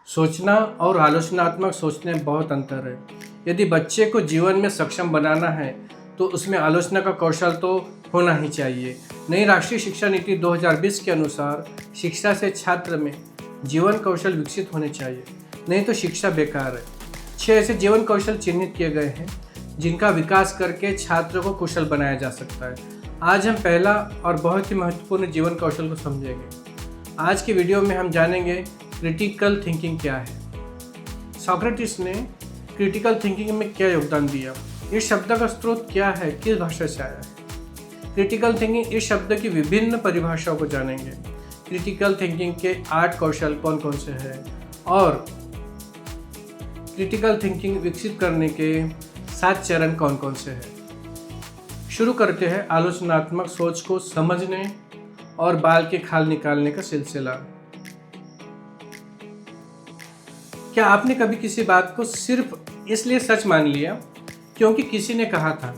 सोचना और आलोचनात्मक सोचने में बहुत अंतर है। यदि बच्चे को जीवन में सक्षम बनाना है तो उसमें आलोचना का कौशल तो होना ही चाहिए। नई राष्ट्रीय शिक्षा नीति 2020 के अनुसार शिक्षा से छात्र में जीवन कौशल विकसित होने चाहिए, नहीं तो शिक्षा बेकार है। 6 ऐसे जीवन कौशल चिन्हित किए गए हैं जिनका विकास करके छात्र को कुशल बनाया जा सकता है। आज हम पहला और बहुत ही महत्वपूर्ण जीवन कौशल को समझेंगे। आज के वीडियो में हम जानेंगे क्रिटिकल थिंकिंग क्या है। सोक्रेटिस ने क्रिटिकल थिंकिंग में क्या योगदान दिया, इस शब्द का स्रोत क्या है, किस भाषा से आया है। क्रिटिकल थिंकिंग इस शब्द की विभिन्न परिभाषाओं को जानेंगे। क्रिटिकल थिंकिंग के 8 कौशल कौन कौन से हैं और क्रिटिकल थिंकिंग विकसित करने के 7 चरण कौन कौन से हैं। शुरू करते हैं आलोचनात्मक सोच को समझने और बाल के खाल निकालने का सिलसिला। क्या आपने कभी किसी बात को सिर्फ इसलिए सच मान लिया क्योंकि किसी ने कहा था?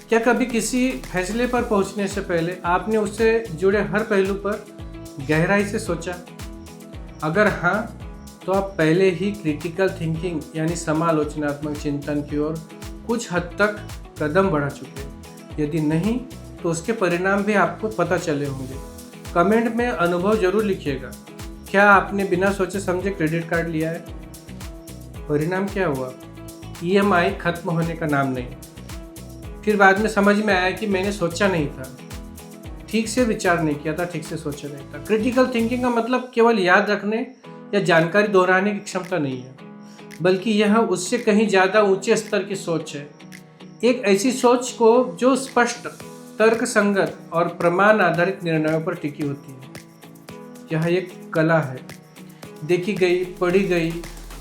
क्या कभी किसी फैसले पर पहुंचने से पहले आपने उससे जुड़े हर पहलू पर गहराई से सोचा? अगर हाँ, तो आप पहले ही क्रिटिकल थिंकिंग यानी समालोचनात्मक चिंतन की ओर कुछ हद तक कदम बढ़ा चुके हैं। यदि नहीं, तो उसके परिणाम भी आपको पता चले होंगे। कमेंट में अनुभव जरूर लिखिएगा। क्या आपने बिना सोचे समझे क्रेडिट कार्ड लिया है? परिणाम क्या हुआ? EMI खत्म होने का नाम नहीं। फिर बाद में समझ में आया कि मैंने सोचा नहीं था, ठीक से विचार नहीं किया था, ठीक से सोचा नहीं था। क्रिटिकल थिंकिंग का मतलब केवल याद रखने या जानकारी दोहराने की क्षमता नहीं है, बल्कि यह उससे कहीं ज़्यादा ऊंचे स्तर की सोच है। एक ऐसी सोच को जो स्पष्ट, तर्क संगत और प्रमाण आधारित निर्णयों पर टिकी होती है। यह एक कला है। देखी गई, पढ़ी गई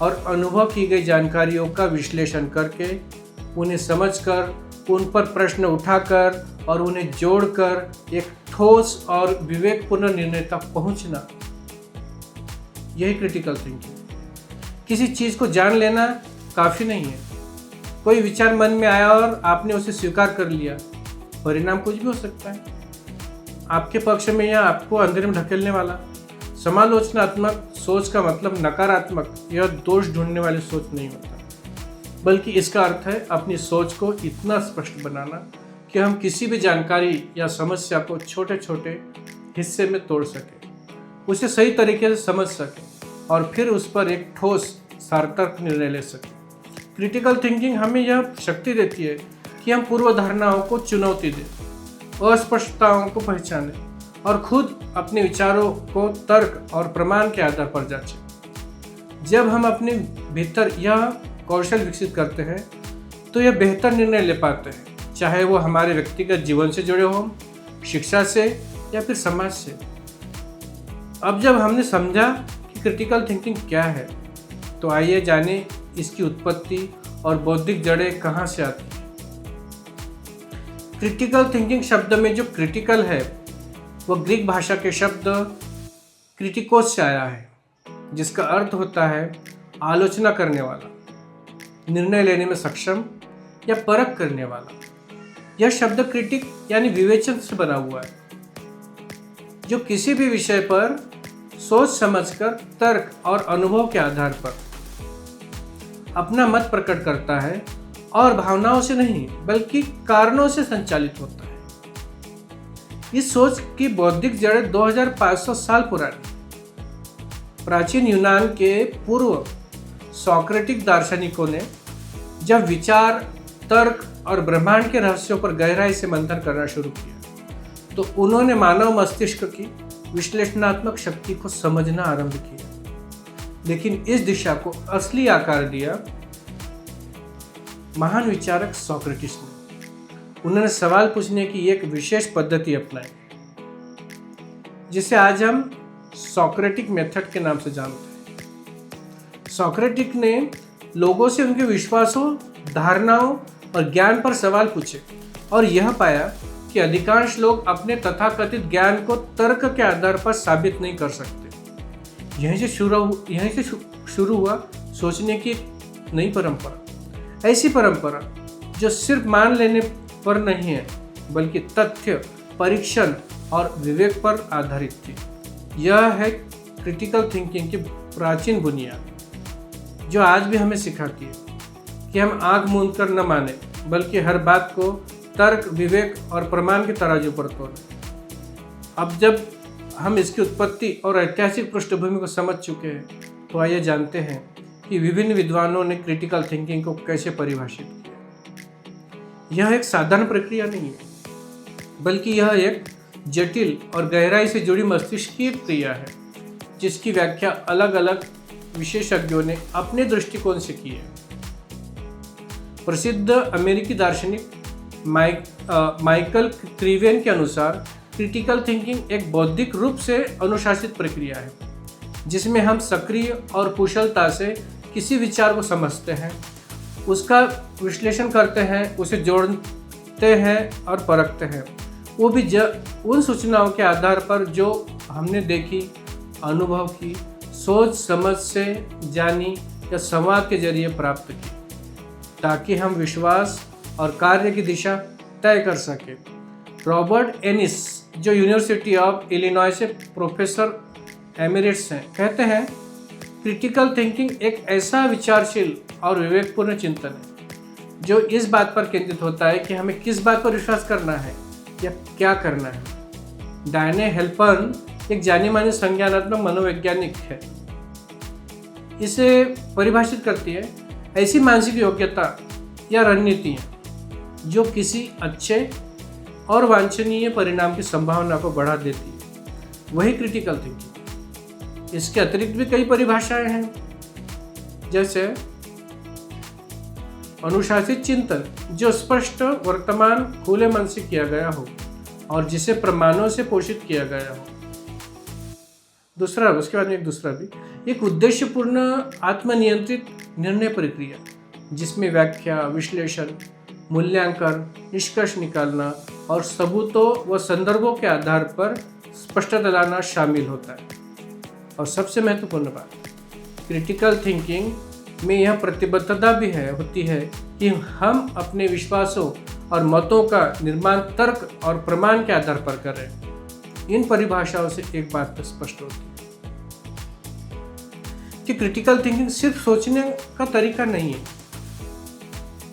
और अनुभव की गई जानकारियों का विश्लेषण करके, उन्हें समझकर, उन पर प्रश्न उठाकर और उन्हें जोड़कर एक ठोस और विवेकपूर्ण निर्णय तक पहुंचना, यही क्रिटिकल थिंकिंग। किसी चीज़ को जान लेना काफ़ी नहीं है। कोई विचार मन में आया और आपने उसे स्वीकार कर लिया, परिणाम कुछ भी हो सकता है, आपके पक्ष में या आपको अंधेरे में ढकेलने वाला। समालोचनात्मक सोच का मतलब नकारात्मक या दोष ढूंढने वाली सोच नहीं होता, बल्कि इसका अर्थ है अपनी सोच को इतना स्पष्ट बनाना कि हम किसी भी जानकारी या समस्या को छोटे छोटे हिस्से में तोड़ सकें, उसे सही तरीके से समझ सकें और फिर उस पर एक ठोस सार्थक निर्णय ले सकें। क्रिटिकल थिंकिंग हमें यह शक्ति देती है कि हम पूर्व धारणाओं को चुनौती दें, अस्पष्टताओं को पहचानें और खुद अपने विचारों को तर्क और प्रमाण के आधार पर जांचें। जब हम अपने भीतर यह कौशल विकसित करते हैं तो यह बेहतर निर्णय ले पाते हैं, चाहे वो हमारे व्यक्तिगत जीवन से जुड़े हों, शिक्षा से या फिर समाज से। अब जब हमने समझा कि क्रिटिकल थिंकिंग क्या है, तो आइए जानें इसकी उत्पत्ति और बौद्धिक जड़ें कहाँ से आती हैं। क्रिटिकल थिंकिंग शब्द में जो क्रिटिकल है वह ग्रीक भाषा के शब्द क्रिटिकोस से आया है, जिसका अर्थ होता है आलोचना करने वाला, निर्णय लेने में सक्षम या परख करने वाला। यह शब्द क्रिटिक यानी विवेचन से बना हुआ है, जो किसी भी विषय पर सोच समझकर तर्क और अनुभव के आधार पर अपना मत प्रकट करता है और भावनाओं से नहीं बल्कि कारणों से संचालित होता है। इस सोच की बौद्धिक जड़ें 2500 साल पुरानी। प्राचीन यूनान के पूर्व सोक्रेटिक दार्शनिकों ने जब विचार, तर्क और ब्रह्मांड के रहस्यों पर गहराई से मंथन करना शुरू किया, तो उन्होंने मानव मस्तिष्क की विश्लेषणात्मक शक्ति को समझना आरंभ किया। लेकिन इस दिशा को असली आकार दिया महान विचारक सोक्रेटिस ने। उन्होंने सवाल पूछने की एक विशेष पद्धति अपनाई, जिसे आज हम सोक्रेटिक मेथड के नाम से जानते हैं। सोक्रेटिक ने लोगों से उनके विश्वासों, धारणाओं और ज्ञान पर सवाल पूछे और यह पाया कि अधिकांश लोग अपने तथाकथित ज्ञान को तर्क के आधार पर साबित नहीं कर सकते। यहीं से शुरू हुआ सोचने की एक नई परंपरा। ऐसी परंपरा जो सिर्फ मान लेने पर नहीं है, बल्कि तथ्य, परीक्षण और विवेक पर आधारित थी। यह है क्रिटिकल थिंकिंग की प्राचीन बुनियाद, जो आज भी हमें सिखाती है कि हम आंख मूंद कर न माने, बल्कि हर बात को तर्क, विवेक और प्रमाण के तराजू पर तोलें। अब जब हम इसकी उत्पत्ति और ऐतिहासिक पृष्ठभूमि को समझ चुके हैं, तो आइए जानते हैं कि विभिन्न विद्वानों ने क्रिटिकल थिंकिंग को कैसे परिभाषित किया। यह एक साधारण प्रक्रिया नहीं है, बल्कि यह एक जटिल और गहराई से जुड़ी मस्तिष्कीय क्रिया है, जिसकी व्याख्या अलग अलग विशेषज्ञों ने अपने दृष्टिकोण से की है। प्रसिद्ध अमेरिकी दार्शनिक माइकल क्रीवेन के अनुसार क्रिटिकल थिंकिंग एक बौद्धिक रूप से अनुशासित प्रक्रिया है, जिसमें हम सक्रिय और कुशलता से किसी विचार को समझते हैं, उसका विश्लेषण करते हैं, उसे जोड़ते हैं और परखते हैं, वो भी उन सूचनाओं के आधार पर जो हमने देखी, अनुभव की, सोच समझ से जानी या संवाद के जरिए प्राप्त की, ताकि हम विश्वास और कार्य की दिशा तय कर सकें। रॉबर्ट एनिस, जो यूनिवर्सिटी ऑफ इलिनॉय से प्रोफेसर एमिरेट्स हैं, कहते हैं क्रिटिकल थिंकिंग एक ऐसा विचारशील और विवेकपूर्ण चिंतन है जो इस बात पर केंद्रित होता है कि हमें किस बात पर विश्वास करना है या क्या करना है। डायने हेल्पर्न एक जानी मानी संज्ञानात्मक मनोवैज्ञानिक है। इसे परिभाषित करती है ऐसी मानसिक योग्यता या रणनीतियाँ जो किसी अच्छे और वांछनीय परिणाम की संभावना को बढ़ा देती है, वही क्रिटिकल थिंकिंग। इसके अतिरिक्त भी कई परिभाषाएं हैं, जैसे अनुशासित चिंतन, जो स्पष्ट, वर्तमान, खुले मन से किया गया हो और जिसे प्रमाणों से पोषित किया गया हो। उसके बाद में एक उद्देश्यपूर्ण आत्मनियंत्रित निर्णय प्रक्रिया, जिसमें व्याख्या, विश्लेषण, मूल्यांकन, निष्कर्ष निकालना और सबूतों व संदर्भों के आधार पर स्पष्टता लाना शामिल होता है। और सबसे महत्वपूर्ण बात, क्रिटिकल थिंकिंग में यह प्रतिबद्धता भी होती है कि हम अपने विश्वासों और मतों का निर्माण तर्क और प्रमाण के आधार पर करें। इन परिभाषाओं से एक बात तो स्पष्ट होती है कि क्रिटिकल थिंकिंग सिर्फ सोचने का तरीका नहीं है,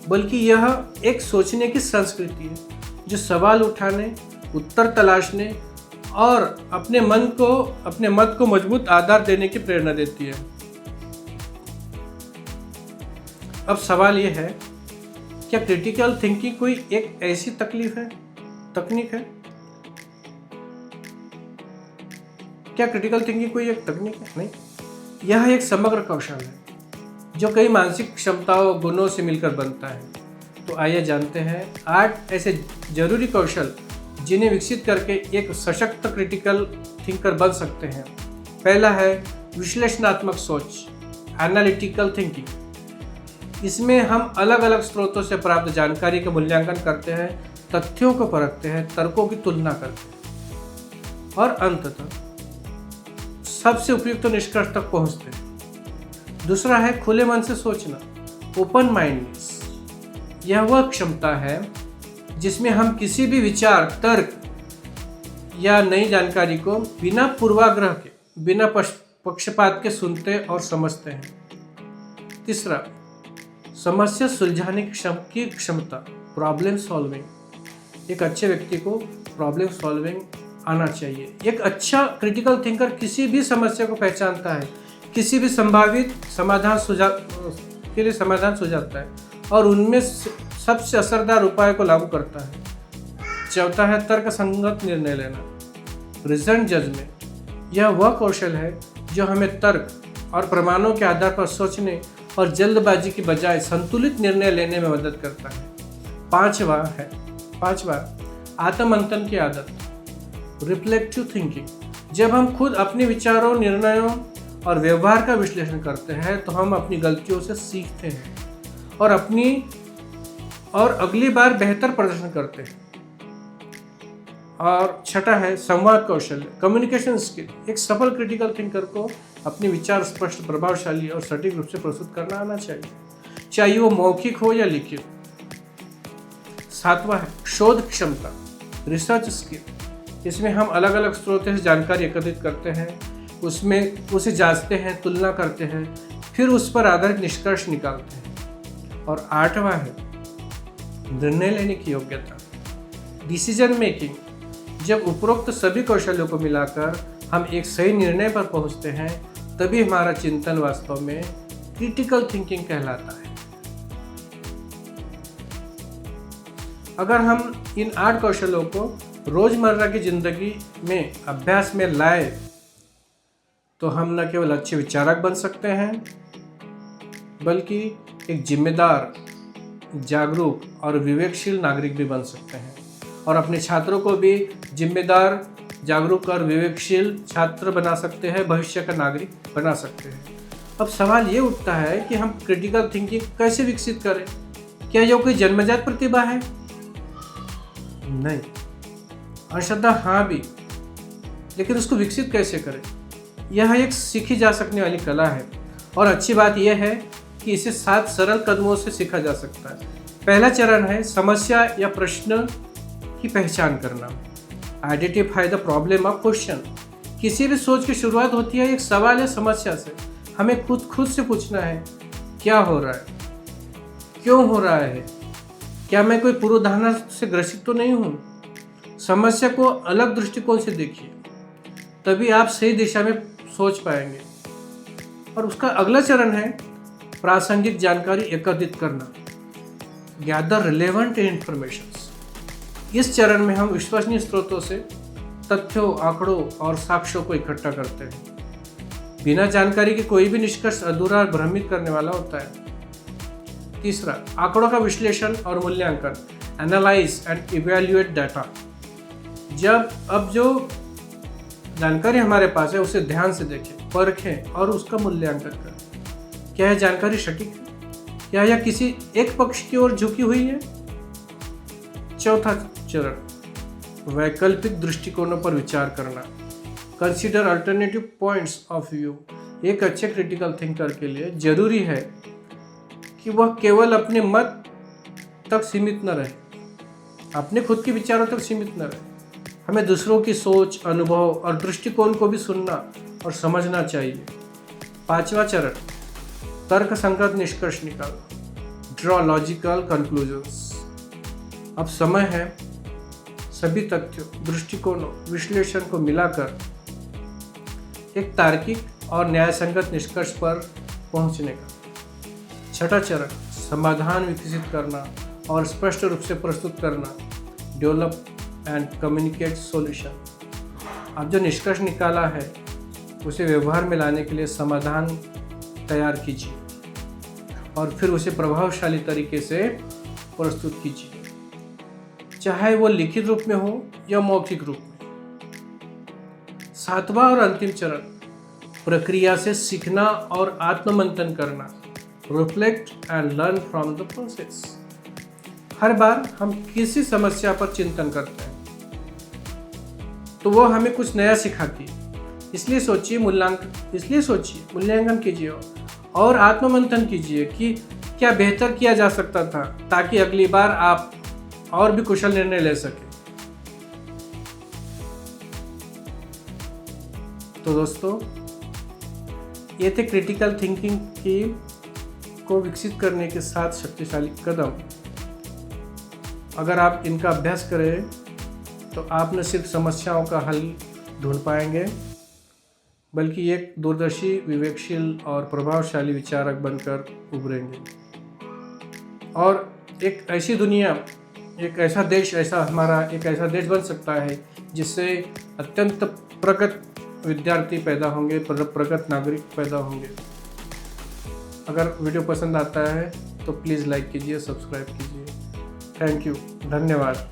बल्कि यह एक सोचने की संस्कृति है जो सवाल उठाने, उत्तर तलाशने और अपने मत को मजबूत आधार देने की प्रेरणा देती है। अब सवाल यह है, क्या क्रिटिकल थिंकिंग कोई एक ऐसी तकनीक है? क्या क्रिटिकल थिंकिंग कोई एक तकनीक है? नहीं, यह एक समग्र कौशल है जो कई मानसिक क्षमताओं, गुणों से मिलकर बनता है। तो आइए जानते हैं 8 ऐसे जरूरी कौशल जिन्हें विकसित करके एक सशक्त क्रिटिकल थिंकर बन सकते हैं। पहला है विश्लेषणात्मक सोच, एनालिटिकल थिंकिंग। इसमें हम अलग अलग स्रोतों से प्राप्त जानकारी का मूल्यांकन करते हैं, तथ्यों को परखते हैं, तर्कों की तुलना करते हैं और अंततः सबसे उपयुक्त निष्कर्ष तक पहुंचते हैं। दूसरा है खुले मन से सोचना, ओपन माइंडनेस। यह वह क्षमता है जिसमें हम किसी भी विचार, तर्क या नई जानकारी को बिना पूर्वाग्रह के, बिना पक्षपात के सुनते और समझते हैं। तीसरा, समस्या सुलझाने की क्षमता, प्रॉब्लम सॉल्विंग। एक अच्छे व्यक्ति को प्रॉब्लम सॉल्विंग आना चाहिए। एक अच्छा क्रिटिकल थिंकर किसी भी समस्या को पहचानता है, किसी भी संभावित समाधान सुझाता है और उनमें सबसे असरदार उपाय को लागू करता है। चौथा है तर्कसंगत निर्णय लेना, रीजन जजमेंट। यह वह कौशल है जो हमें तर्क और प्रमाणों के आधार पर सोचने और जल्दबाजी की बजाय संतुलित निर्णय लेने में मदद करता है। पांचवा आत्ममंथन की आदत, रिफ्लेक्टिव थिंकिंग। जब हम खुद अपने विचारों, निर्णयों और व्यवहार का विश्लेषण करते हैं तो हम अपनी गलतियों से सीखते हैं और अगली बार बेहतर प्रदर्शन करते हैं। और छठा है संवाद कौशल, कम्युनिकेशन स्किल। एक सफल क्रिटिकल थिंकर को अपने विचार स्पष्ट, प्रभावशाली और सटीक रूप से प्रस्तुत करना आना चाहिए, चाहे वो मौखिक हो या लिखित। सातवां है शोध क्षमता, रिसर्च स्किल। इसमें हम अलग अलग स्रोतों से जानकारी एकत्रित करते हैं, उसमें उसे जांचते हैं, तुलना करते हैं, फिर उस पर आधारित निष्कर्ष निकालते हैं। और 8वां है निर्णय लेने की योग्यता, डिसीजन मेकिंग। जब उपरोक्त सभी कौशलों को मिलाकर हम एक सही निर्णय पर पहुंचते हैं, तभी हमारा चिंतन वास्तव में क्रिटिकल थिंकिंग कहलाता है। अगर हम इन 8 कौशलों को रोजमर्रा की जिंदगी में अभ्यास में लाए तो हम न केवल अच्छे विचारक बन सकते हैं, बल्कि एक जिम्मेदार, जागरूक और विवेकशील नागरिक भी बन सकते हैं, और अपने छात्रों को भी जिम्मेदार, जागरूक और विवेकशील छात्र बना सकते हैं, भविष्य का नागरिक बना सकते हैं। अब सवाल ये उठता है कि हम क्रिटिकल थिंकिंग कैसे विकसित करें? क्या यह कोई जन्मजात प्रतिभा है? नहीं, अंशतः हाँ भी, लेकिन उसको विकसित कैसे करें? यह एक सीखी जा सकने वाली कला है, और अच्छी बात यह है कि इसे 7 सरल कदमों से सीखा जा सकता है। पहला चरण है समस्या या प्रश्न की पहचान करना। Identify the problem of question. किसी भी सोच की शुरुआत होती है एक सवाल या समस्या से। हमें खुद से पूछना है, क्या हो रहा है, क्यों हो रहा है, क्या मैं कोई पूर्व धारणा से ग्रसित तो नहीं हूँ? समस्या को अलग दृष्टिकोण से देखिए, तभी आप सही दिशा में सोच पाएंगे। और उसका अगला चरण है प्रासंगिक जानकारी एकत्रित करना। Gather relevant information. इस चरण में हम विश्वसनीय स्रोतों से तथ्यों, आंकड़ों और साक्ष्यों को इकट्ठा करते हैं। बिना जानकारी के कोई भी निष्कर्ष अधूरा और भ्रमित करने वाला होता है। तीसरा, आंकड़ों का विश्लेषण और मूल्यांकन। Analyse and evaluate data. अब जो जानकारी हमारे पास है उसे ध्यान से देखें, परखें और उसका मूल्यांकन करें। क्या यह जानकारी सटीक है? क्या यह किसी एक पक्ष की ओर झुकी हुई है? चौथा चरण, वैकल्पिक दृष्टिकोणों पर विचार करना। Consider alternative points of view. एक अच्छे क्रिटिकल थिंकर के लिए जरूरी है कि वह केवल अपने मत तक सीमित न रहे, अपने खुद के विचारों तक सीमित न रहे। हमें दूसरों की सोच, अनुभव और दृष्टिकोण को भी सुनना और समझना चाहिए। 5वां चरण, तर्क संगत निष्कर्ष निकालना। Draw logical conclusions. अब समय है सभी तथ्यों, दृष्टिकोणों, विश्लेषण को मिलाकर एक तार्किक और न्यायसंगत निष्कर्ष पर पहुंचने का। 6वां चरण, समाधान विकसित करना और स्पष्ट रूप से प्रस्तुत करना। Develop and communicate solution. अब जो निष्कर्ष निकाला है उसे व्यवहार में लाने के लिए समाधान तैयार कीजिए और फिर उसे प्रभावशाली तरीके से प्रस्तुत कीजिए, चाहे वो लिखित रूप में हो या मौखिक रूप में। 7वां और अंतिम चरण, प्रक्रिया से सीखना और आत्ममंथन करना। Reflect and learn from the process. हर बार हम किसी समस्या पर चिंतन करते हैं तो वो हमें कुछ नया सिखाती है। इसलिए सोचिए, मूल्यांकन कीजिए और आत्ममंथन कीजिए कि क्या बेहतर किया जा सकता था, ताकि अगली बार आप और भी कुशल निर्णय ले सकें। तो दोस्तों, ये थे क्रिटिकल थिंकिंग को विकसित करने के 7 शक्तिशाली कदम। अगर आप इनका अभ्यास करें तो आप न सिर्फ समस्याओं का हल ढूंढ पाएंगे, बल्कि एक दूरदर्शी, विवेकशील और प्रभावशाली विचारक बनकर उभरेंगे। और एक ऐसी दुनिया, एक ऐसा देश बन सकता है जिससे अत्यंत प्रगत विद्यार्थी पैदा होंगे, प्रगत नागरिक पैदा होंगे। अगर वीडियो पसंद आता है तो प्लीज़ लाइक कीजिए, सब्सक्राइब कीजिए। थैंक यू, धन्यवाद।